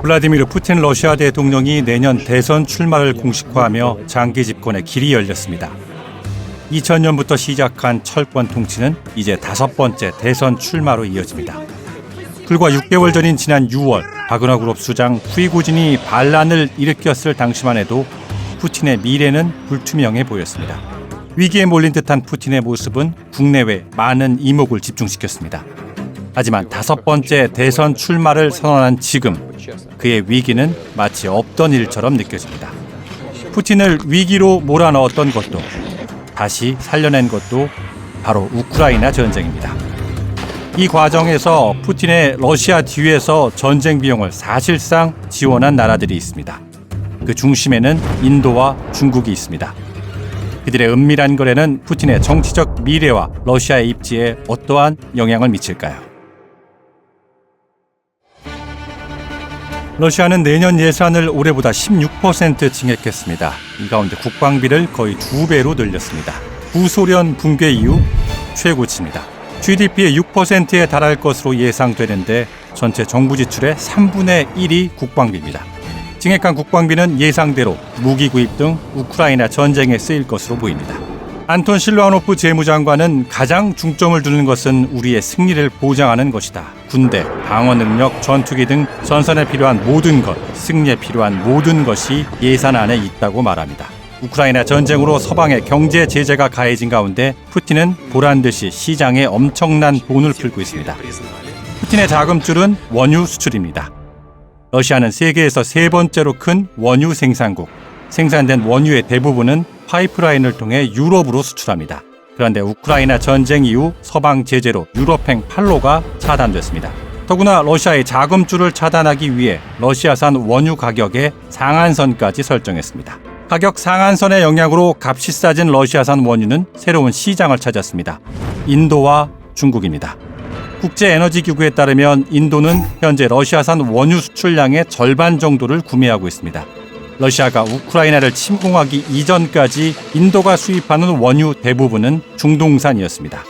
블라디미르 푸틴 러시아 대통령이 내년 대선 출마를 공식화하며 장기 집권의 길이 열렸습니다. 2000년부터 시작한 철권 통치는 이제 5번째 대선 출마로 이어집니다. 불과 6개월 전인 지난 6월 바그너 그룹 수장 프리고진이 반란을 일으켰을 당시만 해도 푸틴의 미래는 불투명해 보였습니다. 위기에 몰린 듯한 푸틴의 모습은 국내외 많은 이목을 집중시켰습니다. 하지만 5번째 대선 출마를 선언한 지금 그의 위기는 마치 없던 일처럼 느껴집니다. 푸틴을 위기로 몰아넣었던 것도 다시 살려낸 것도 바로 우크라이나 전쟁입니다. 이 과정에서 푸틴의 러시아 뒤에서 전쟁 비용을 사실상 지원한 나라들이 있습니다. 그 중심에는 인도와 중국이 있습니다. 그들의 은밀한 거래는 푸틴의 정치적 미래와 러시아의 입지에 어떠한 영향을 미칠까요? 러시아는 내년 예산을 올해보다 16% 증액했습니다. 이 가운데 국방비를 거의 2배로 늘렸습니다. 구소련 붕괴 이후 최고치입니다. GDP의 6%에 달할 것으로 예상되는데 전체 정부 지출의 3분의 1이 국방비입니다. 증액한 국방비는 예상대로 무기 구입 등 우크라이나 전쟁에 쓰일 것으로 보입니다. 안톤 실루아노프 재무장관은 가장 중점을 두는 것은 우리의 승리를 보장하는 것이다. 군대, 방어 능력, 전투기 등 전선에 필요한 모든 것, 승리에 필요한 모든 것이 예산안에 있다고 말합니다. 우크라이나 전쟁으로 서방의 경제 제재가 가해진 가운데 푸틴은 보란듯이 시장에 엄청난 돈을 풀고 있습니다. 푸틴의 자금줄은 원유 수출입니다. 러시아는 세계에서 3번째로 큰 원유 생산국. 생산된 원유의 대부분은 파이프라인을 통해 유럽으로 수출합니다. 그런데 우크라이나 전쟁 이후 서방 제재로 유럽행 판로가 차단됐습니다. 더구나 러시아의 자금줄을 차단하기 위해 러시아산 원유 가격의 상한선까지 설정했습니다. 가격 상한선의 영향으로 값이 싸진 러시아산 원유는 새로운 시장을 찾았습니다. 인도와 중국입니다. 국제에너지기구에 따르면 인도는 현재 러시아산 원유 수출량의 절반 정도를 구매하고 있습니다. 러시아가 우크라이나를 침공하기 이전까지 인도가 수입하는 원유 대부분은 중동산이었습니다.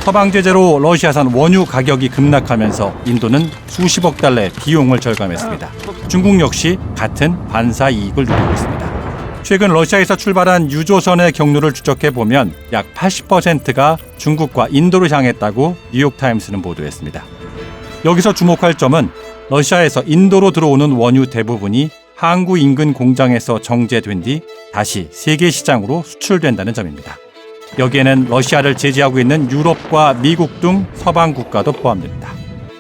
서방 제재로 러시아산 원유 가격이 급락하면서 인도는 수십억 달러의 비용을 절감했습니다. 중국 역시 같은 반사 이익을 누리고 있습니다. 최근 러시아에서 출발한 유조선의 경로를 추적해보면 약 80%가 중국과 인도를 향했다고 뉴욕타임스는 보도했습니다. 여기서 주목할 점은 러시아에서 인도로 들어오는 원유 대부분이 항구 인근 공장에서 정제된 뒤 다시 세계 시장으로 수출된다는 점입니다. 여기에는 러시아를 제재하고 있는 유럽과 미국 등 서방 국가도 포함됩니다.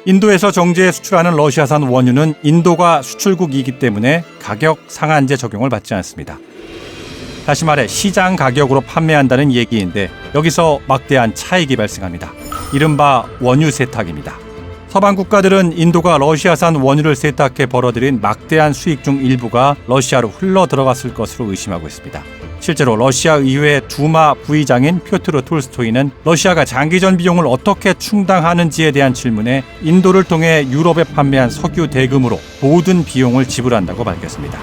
인도에서 정제해 수출하는 러시아산 원유는 인도가 수출국이기 때문에 가격 상한제 적용을 받지 않습니다. 다시 말해 시장 가격으로 판매한다는 얘기인데 여기서 막대한 차익이 발생합니다. 이른바 원유 세탁입니다. 서방 국가들은 인도가 러시아산 원유를 세탁해 벌어들인 막대한 수익 중 일부가 러시아로 흘러 들어갔을 것으로 의심하고 있습니다. 실제로 러시아 의회 두마 부의장인 표트르 톨스토이는 러시아가 장기전 비용을 어떻게 충당하는지에 대한 질문에 인도를 통해 유럽에 판매한 석유 대금으로 모든 비용을 지불한다고 밝혔습니다.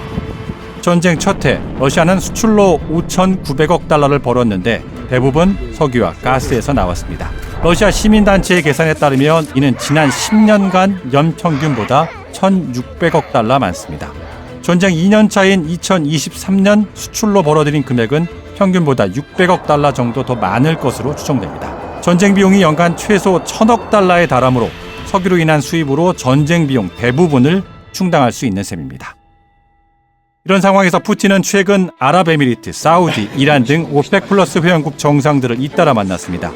전쟁 첫 해 러시아는 수출로 5,900억 달러를 벌었는데 대부분 석유와 가스에서 나왔습니다. 러시아 시민단체의 계산에 따르면 이는 지난 10년간 연평균보다 1,600억 달러 많습니다. 전쟁 2년 차인 2023년 수출로 벌어들인 금액은 평균보다 600억 달러 정도 더 많을 것으로 추정됩니다. 전쟁 비용이 연간 최소 1,000억 달러에 달하므로 석유로 인한 수입으로 전쟁 비용 대부분을 충당할 수 있는 셈입니다. 이런 상황에서 푸틴은 최근 아랍에미리트, 사우디, 이란 등 오펙 플러스 회원국 정상들을 잇따라 만났습니다.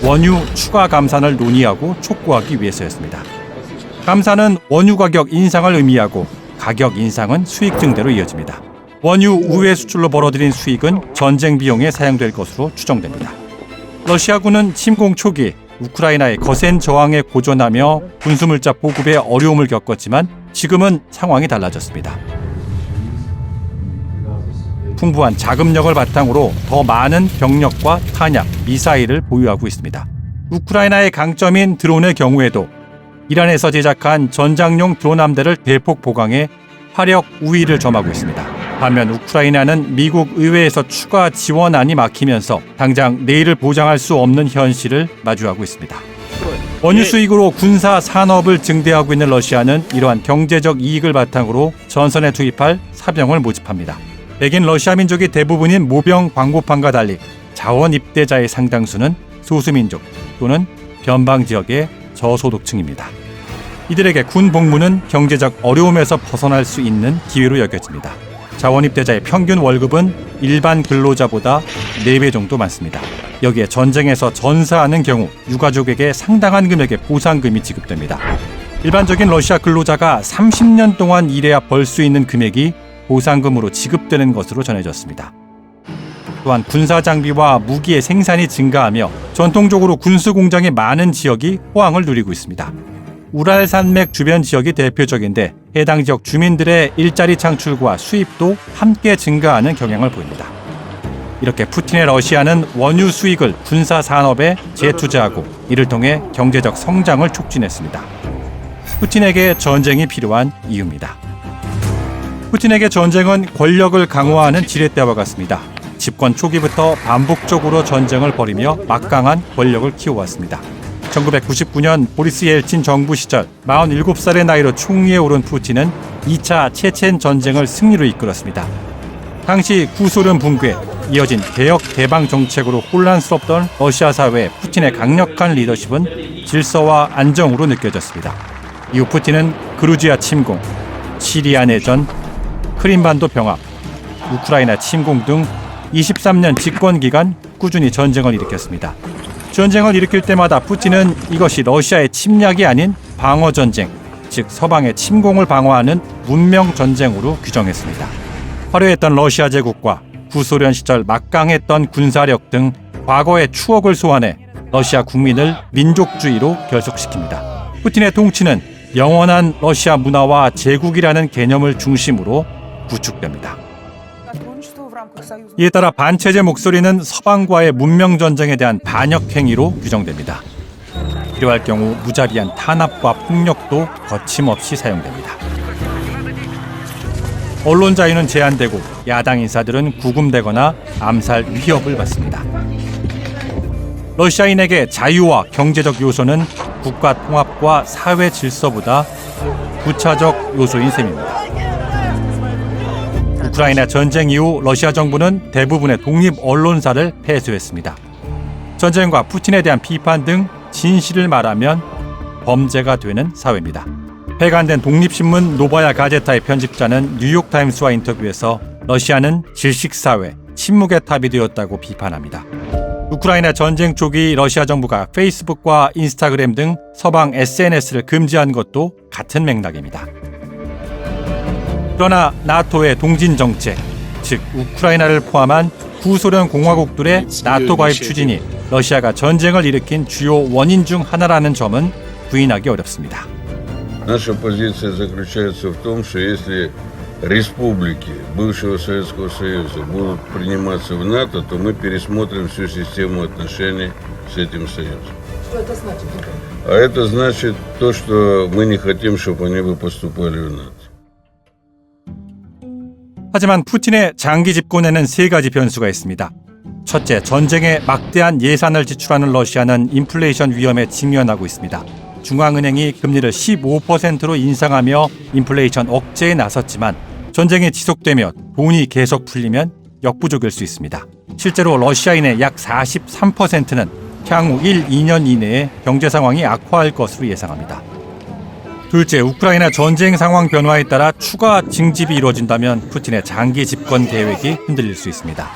원유 추가 감산을 논의하고 촉구하기 위해서였습니다. 감산은 원유 가격 인상을 의미하고 가격 인상은 수익 증대로 이어집니다. 원유 우회 수출로 벌어들인 수익은 전쟁 비용에 사용될 것으로 추정됩니다. 러시아군은 침공 초기 우크라이나의 거센 저항에 고전하며 군수물자 보급에 어려움을 겪었지만 지금은 상황이 달라졌습니다. 풍부한 자금력을 바탕으로 더 많은 병력과 탄약, 미사일을 보유하고 있습니다. 우크라이나의 강점인 드론의 경우에도 이란에서 제작한 전장용 드론 함대를 대폭 보강해 화력 우위를 점하고 있습니다. 반면 우크라이나는 미국 의회에서 추가 지원안이 막히면서 당장 내일을 보장할 수 없는 현실을 마주하고 있습니다. 원유 수익으로 군사 산업을 증대하고 있는 러시아는 이러한 경제적 이익을 바탕으로 전선에 투입할 사병을 모집합니다. 백인 러시아 민족이 대부분인 모병 광고판과 달리 자원 입대자의 상당수는 소수민족 또는 변방 지역의 저소득층입니다. 이들에게 군 복무는 경제적 어려움에서 벗어날 수 있는 기회로 여겨집니다. 자원 입대자의 평균 월급은 일반 근로자보다 4배 정도 많습니다. 여기에 전쟁에서 전사하는 경우 유가족에게 상당한 금액의 보상금이 지급됩니다. 일반적인 러시아 근로자가 30년 동안 일해야 벌 수 있는 금액이 보상금으로 지급되는 것으로 전해졌습니다. 또한 군사 장비와 무기의 생산이 증가하며 전통적으로 군수 공장이 많은 지역이 호황을 누리고 있습니다. 우랄 산맥 주변 지역이 대표적인데 해당 지역 주민들의 일자리 창출과 수입도 함께 증가하는 경향을 보입니다. 이렇게 푸틴의 러시아는 원유 수익을 군사 산업에 재투자하고 이를 통해 경제적 성장을 촉진했습니다. 푸틴에게 전쟁이 필요한 이유입니다. 푸틴에게 전쟁은 권력을 강화하는 지렛대와 같습니다. 집권 초기부터 반복적으로 전쟁을 벌이며 막강한 권력을 키워왔습니다. 1999년 보리스 옐친 정부 시절 47살의 나이로 총리에 오른 푸틴은 2차 체첸 전쟁을 승리로 이끌었습니다. 당시 구소련 붕괴, 이어진 개혁 개방 정책으로 혼란스럽던 러시아 사회의 푸틴의 강력한 리더십은 질서와 안정으로 느껴졌습니다. 이후 푸틴은 그루지아 침공, 시리아 내전, 크림반도 병합, 우크라이나 침공 등 23년 집권 기간 꾸준히 전쟁을 일으켰습니다. 전쟁을 일으킬 때마다 푸틴은 이것이 러시아의 침략이 아닌 방어 전쟁, 즉 서방의 침공을 방어하는 문명 전쟁으로 규정했습니다. 화려했던 러시아 제국과 구소련 시절 막강했던 군사력 등 과거의 추억을 소환해 러시아 국민을 민족주의로 결속시킵니다. 푸틴의 통치는 영원한 러시아 문화와 제국이라는 개념을 중심으로 구축됩니다. 이에 따라 반체제 목소리는 서방과의 문명 전쟁에 대한 반역 행위로 규정됩니다. 필요할 경우 무자비한 탄압과 폭력도 거침없이 사용됩니다. 언론 자유는 제한되고 야당 인사들은 구금되거나 암살 위협을 받습니다. 러시아인에게 자유와 경제적 요소는 국가 통합과 사회 질서보다 부차적 요소인 셈입니다. 우크라이나 전쟁 이후 러시아 정부는 대부분의 독립 언론사를 폐쇄했습니다. 전쟁과 푸틴에 대한 비판 등 진실을 말하면 범죄가 되는 사회입니다. 폐간된 독립신문 노바야 가제타의 편집자는 뉴욕타임스와 인터뷰에서 러시아는 질식사회, 침묵의 탑이 되었다고 비판합니다. 우크라이나 전쟁 초기 러시아 정부가 페이스북과 인스타그램 등 서방 SNS를 금지한 것도 같은 맥락입니다. 그러나 나토의 동진 정책, 즉 우크라이나를 포함한 구소련 공화국들의 나토 가입 추진이 러시아가 전쟁을 일으킨 주요 원인 중 하나라는 점은 부인하기 어렵습니다. Наша позиция заключается в том, что если республики бывшего Советского Союза будут приниматься в НАТО, то мы пересмотрим всю систему отношений с этим союзом. Что это значит? А это значит то, что мы не хотим, чтобы они бы поступали в НАТО. 하지만 푸틴의 장기 집권에는 3가지 변수가 있습니다. 첫째, 전쟁에 막대한 예산을 지출하는 러시아는 인플레이션 위험에 직면하고 있습니다. 중앙은행이 금리를 15%로 인상하며 인플레이션 억제에 나섰지만 전쟁이 지속되며 돈이 계속 풀리면 역부족일 수 있습니다. 실제로 러시아인의 약 43%는 향후 1-2년 이내에 경제 상황이 악화할 것으로 예상합니다. 둘째, 우크라이나 전쟁 상황 변화에 따라 추가 징집이 이루어진다면 푸틴의 장기 집권 계획이 흔들릴 수 있습니다.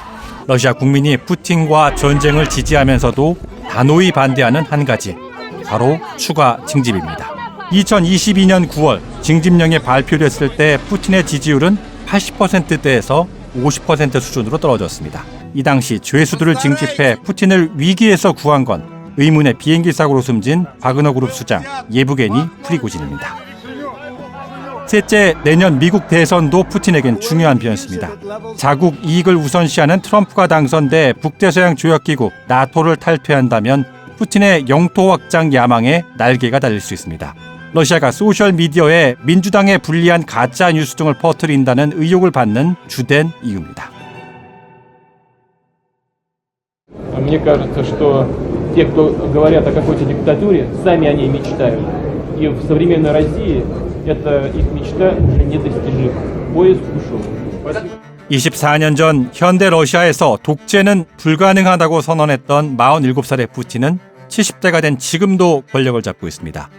러시아 국민이 푸틴과 전쟁을 지지하면서도 단호히 반대하는 한 가지, 바로 추가 징집입니다. 2022년 9월 징집령이 발표됐을 때 푸틴의 지지율은 80%대에서 50% 수준으로 떨어졌습니다. 이 당시 죄수들을 징집해 푸틴을 위기에서 구한 건 의문의 비행기 사고로 숨진 바그너 그룹 수장 예부게니 프리고진입니다. 셋째, 내년 미국 대선도 푸틴에겐 중요한 변수입니다. 자국 이익을 우선시하는 트럼프가 당선돼 북대서양 조약기구 나토를 탈퇴한다면 푸틴의 영토 확장 야망에 날개가 달릴 수 있습니다. 러시아가 소셜미디어에 민주당에 불리한 가짜 뉴스 등을 퍼뜨린다는 의혹을 받는 주된 이유입니다. Мне кажется, что те, кто говорят о какой-то диктатуре, сами о ней мечтают. И в современной России эта их мечта уже недостижима. Поезд ушел. Спасибо. 24년 전 현대 러시아에서 독재는 불가능하다고 선언했던 47살의 푸틴은 70대가 된 지금도 권력을 잡고 있습니다.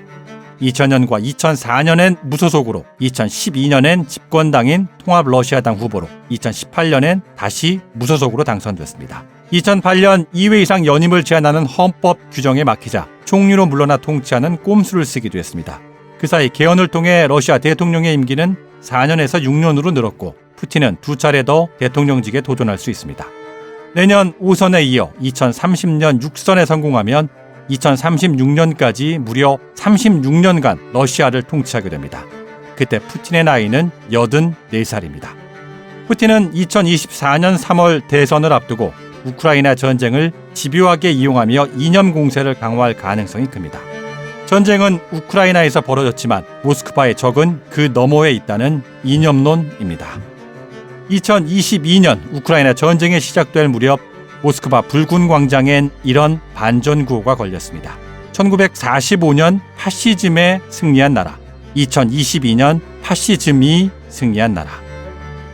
2000년과 2004년엔 무소속으로, 2012년엔 집권당인 통합러시아당 후보로, 2018년엔 다시 무소속으로 당선됐습니다. 2008년 2회 이상 연임을 제한하는 헌법 규정에 막히자 총리로 물러나 통치하는 꼼수를 쓰기도 했습니다. 그 사이 개헌을 통해 러시아 대통령의 임기는 4년에서 6년으로 늘었고 푸틴은 2차례 더 대통령직에 도전할 수 있습니다. 내년 5선에 이어 2030년 6선에 성공하면 2036년까지 무려 36년간 러시아를 통치하게 됩니다. 그때 푸틴의 나이는 84살입니다. 푸틴은 2024년 3월 대선을 앞두고 우크라이나 전쟁을 집요하게 이용하며 이념 공세를 강화할 가능성이 큽니다. 전쟁은 우크라이나에서 벌어졌지만 모스크바의 적은 그 너머에 있다는 이념론입니다. 2022년 우크라이나 전쟁이 시작될 무렵 모스크바 붉은 광장엔 이런 반전 구호가 걸렸습니다. 1945년 파시즘에 승리한 나라, 2022년 파시즘이 승리한 나라.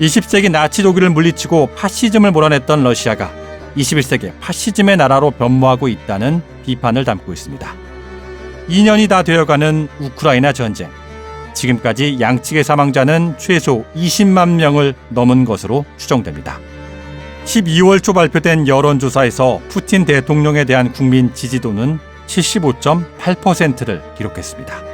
20세기 나치 독일을 물리치고 파시즘을 몰아냈던 러시아가 21세기 파시즘의 나라로 변모하고 있다는 비판을 담고 있습니다. 2년이 다 되어가는 우크라이나 전쟁. 지금까지 양측의 사망자는 최소 20만 명을 넘은 것으로 추정됩니다. 12월 초 발표된 여론조사에서 푸틴 대통령에 대한 국민 지지도는 75.8%를 기록했습니다.